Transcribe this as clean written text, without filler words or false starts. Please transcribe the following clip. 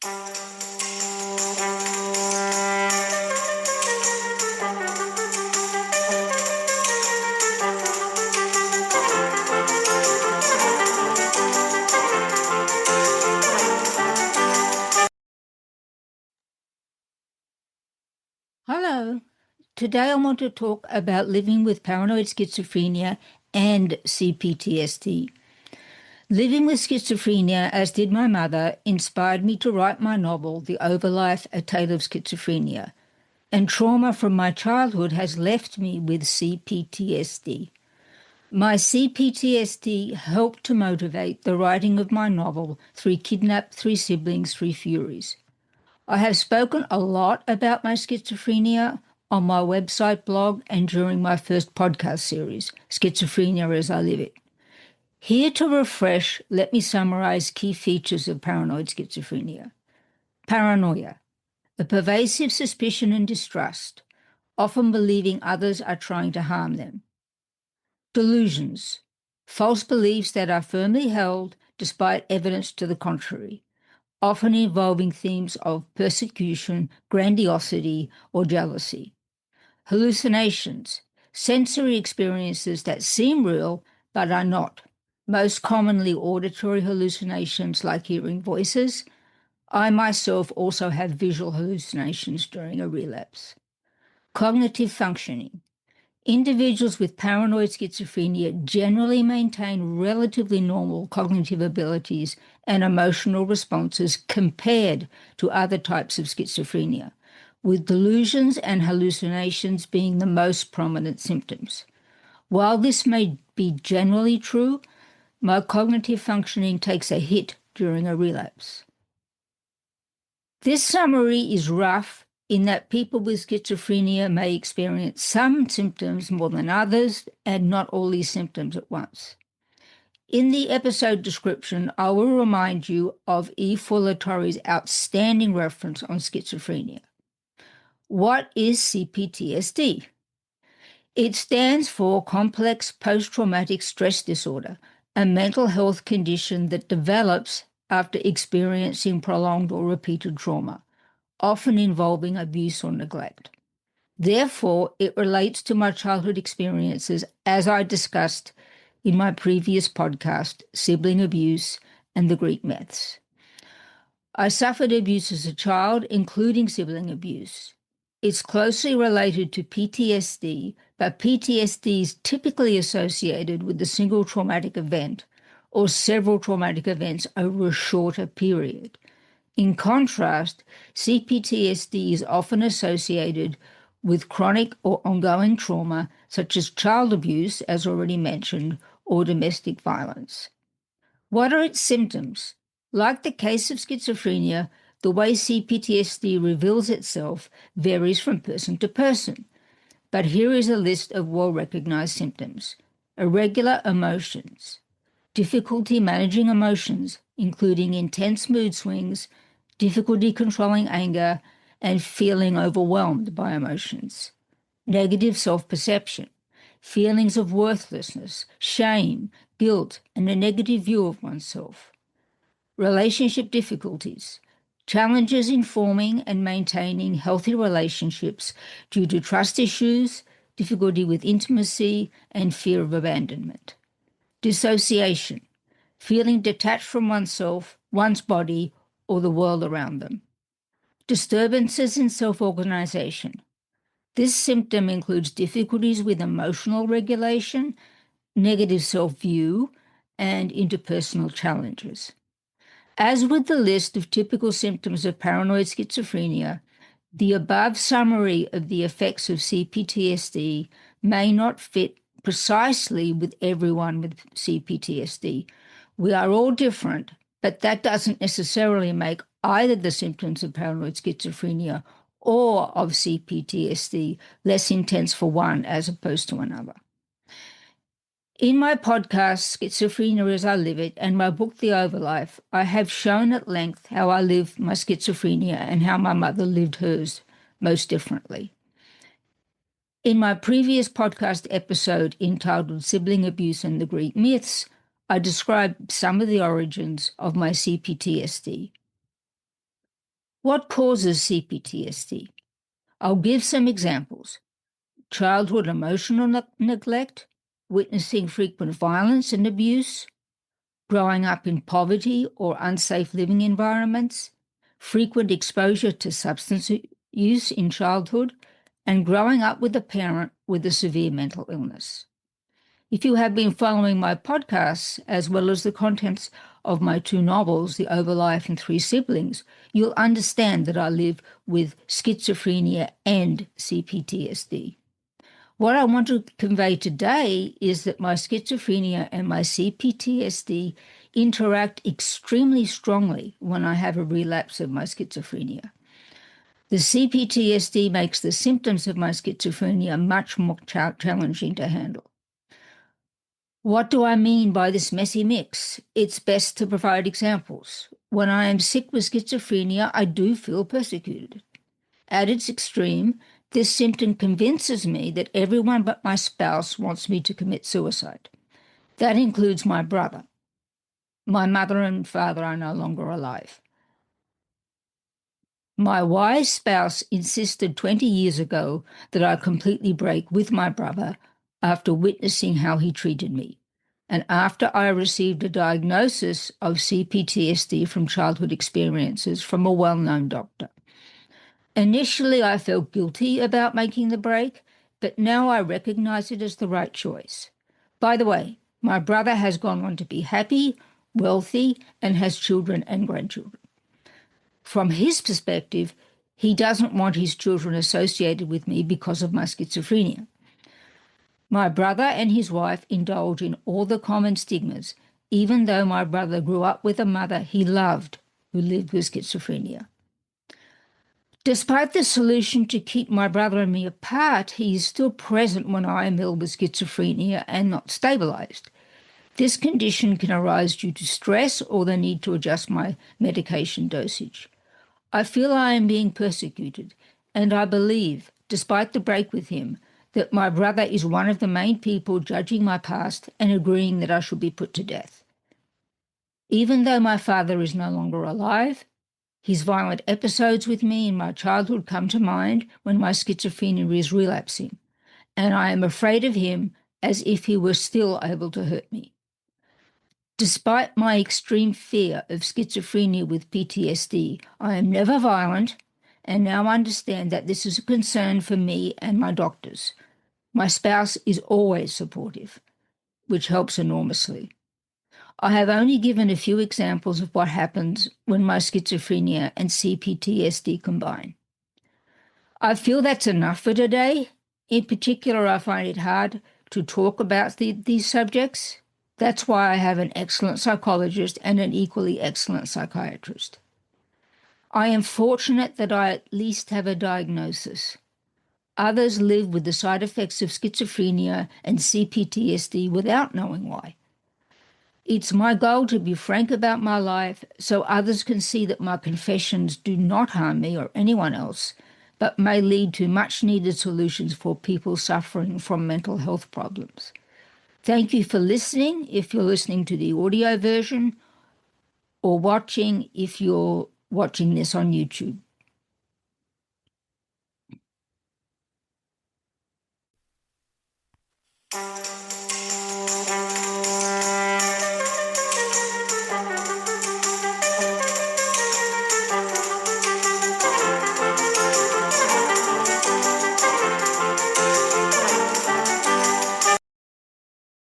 Hello. Today I want to talk about living with paranoid schizophrenia and CPTSD. Living with schizophrenia, as did my mother, inspired me to write my novel, The Overlife, A Tale of Schizophrenia. And trauma from my childhood has left me with CPTSD. My CPTSD helped to motivate the writing of my novel, Three Kidnapped, Three Siblings, Three Furies. I have spoken a lot about my schizophrenia on my website blog and during my first podcast series, Schizophrenia as I Live It. Here to refresh, let me summarize key features of paranoid schizophrenia. Paranoia, a pervasive suspicion and distrust, often believing others are trying to harm them. Delusions, false beliefs that are firmly held despite evidence to the contrary, often involving themes of persecution, grandiosity, or jealousy. Hallucinations, sensory experiences that seem real but are not, most commonly auditory hallucinations like hearing voices. I myself also have visual hallucinations during a relapse. Cognitive functioning. Individuals with paranoid schizophrenia generally maintain relatively normal cognitive abilities and emotional responses compared to other types of schizophrenia, with delusions and hallucinations being the most prominent symptoms. While this may be generally true, my cognitive functioning takes a hit during a relapse. This summary is rough in that people with schizophrenia may experience some symptoms more than others and not all these symptoms at once. In the episode description, I will remind you of E. Fuller Torrey's outstanding reference on schizophrenia. What is CPTSD? It stands for Complex Post-Traumatic Stress Disorder, a mental health condition that develops after experiencing prolonged or repeated trauma, often involving abuse or neglect. Therefore, it relates to my childhood experiences, as I discussed in my previous podcast, Sibling Abuse and the Greek Myths. I suffered abuse as a child, including sibling abuse. It's closely related to PTSD, but PTSD is typically associated with a single traumatic event or several traumatic events over a shorter period. In contrast, CPTSD is often associated with chronic or ongoing trauma, such as child abuse, as already mentioned, or domestic violence. What are its symptoms? Like the case of schizophrenia, the way CPTSD reveals itself varies from person to person. But here is a list of well-recognized symptoms. Irregular emotions, difficulty managing emotions, including intense mood swings, difficulty controlling anger, and feeling overwhelmed by emotions. Negative self-perception, feelings of worthlessness, shame, guilt, and a negative view of oneself. Relationship difficulties, challenges in forming and maintaining healthy relationships due to trust issues, difficulty with intimacy, and fear of abandonment. Dissociation, feeling detached from oneself, one's body, or the world around them. Disturbances in self-organization. This symptom includes difficulties with emotional regulation, negative self-view, and interpersonal challenges. As with the list of typical symptoms of paranoid schizophrenia, the above summary of the effects of CPTSD may not fit precisely with everyone with CPTSD. We are all different, but that doesn't necessarily make either the symptoms of paranoid schizophrenia or of CPTSD less intense for one as opposed to another. In my podcast, Schizophrenia as I Live It, and my book, The Overlife, I have shown at length how I live my schizophrenia and how my mother lived hers most differently. In my previous podcast episode entitled Sibling Abuse and the Greek Myths, I described some of the origins of my CPTSD. What causes CPTSD? I'll give some examples. Childhood emotional neglect, witnessing frequent violence and abuse, growing up in poverty or unsafe living environments, frequent exposure to substance use in childhood, and growing up with a parent with a severe mental illness. If you have been following my podcasts, as well as the contents of my 2 novels, The Overlife and 3 Siblings, you'll understand that I live with schizophrenia and CPTSD. What I want to convey today is that my schizophrenia and my CPTSD interact extremely strongly when I have a relapse of my schizophrenia. The CPTSD makes the symptoms of my schizophrenia much more challenging to handle. What do I mean by this messy mix? It's best to provide examples. When I am sick with schizophrenia, I do feel persecuted. At its extreme, this symptom convinces me that everyone but my spouse wants me to commit suicide. That includes my brother. My mother and father are no longer alive. My wise spouse insisted 20 years ago that I completely break with my brother after witnessing how he treated me, and after I received a diagnosis of CPTSD from childhood experiences from a well-known doctor. Initially, I felt guilty about making the break, but now I recognize it as the right choice. By the way, my brother has gone on to be happy, wealthy, and has children and grandchildren. From his perspective, he doesn't want his children associated with me because of my schizophrenia. My brother and his wife indulge in all the common stigmas, even though my brother grew up with a mother he loved who lived with schizophrenia. Despite the solution to keep my brother and me apart, he is still present when I am ill with schizophrenia and not stabilized. This condition can arise due to stress or the need to adjust my medication dosage. I feel I am being persecuted, and I believe, despite the break with him, that my brother is one of the main people judging my past and agreeing that I should be put to death. Even though my father is no longer alive, his violent episodes with me in my childhood come to mind when my schizophrenia is relapsing, and I am afraid of him as if he were still able to hurt me. Despite my extreme fear of schizophrenia with PTSD, I am never violent and now understand that this is a concern for me and my doctors. My spouse is always supportive, which helps enormously. I have only given a few examples of what happens when my schizophrenia and CPTSD combine. I feel that's enough for today. In particular, I find it hard to talk about these subjects. That's why I have an excellent psychologist and an equally excellent psychiatrist. I am fortunate that I at least have a diagnosis. Others live with the side effects of schizophrenia and CPTSD without knowing why. It's my goal to be frank about my life so others can see that my confessions do not harm me or anyone else, but may lead to much-needed solutions for people suffering from mental health problems. Thank you for listening if you're listening to the audio version, or watching if you're watching this on YouTube.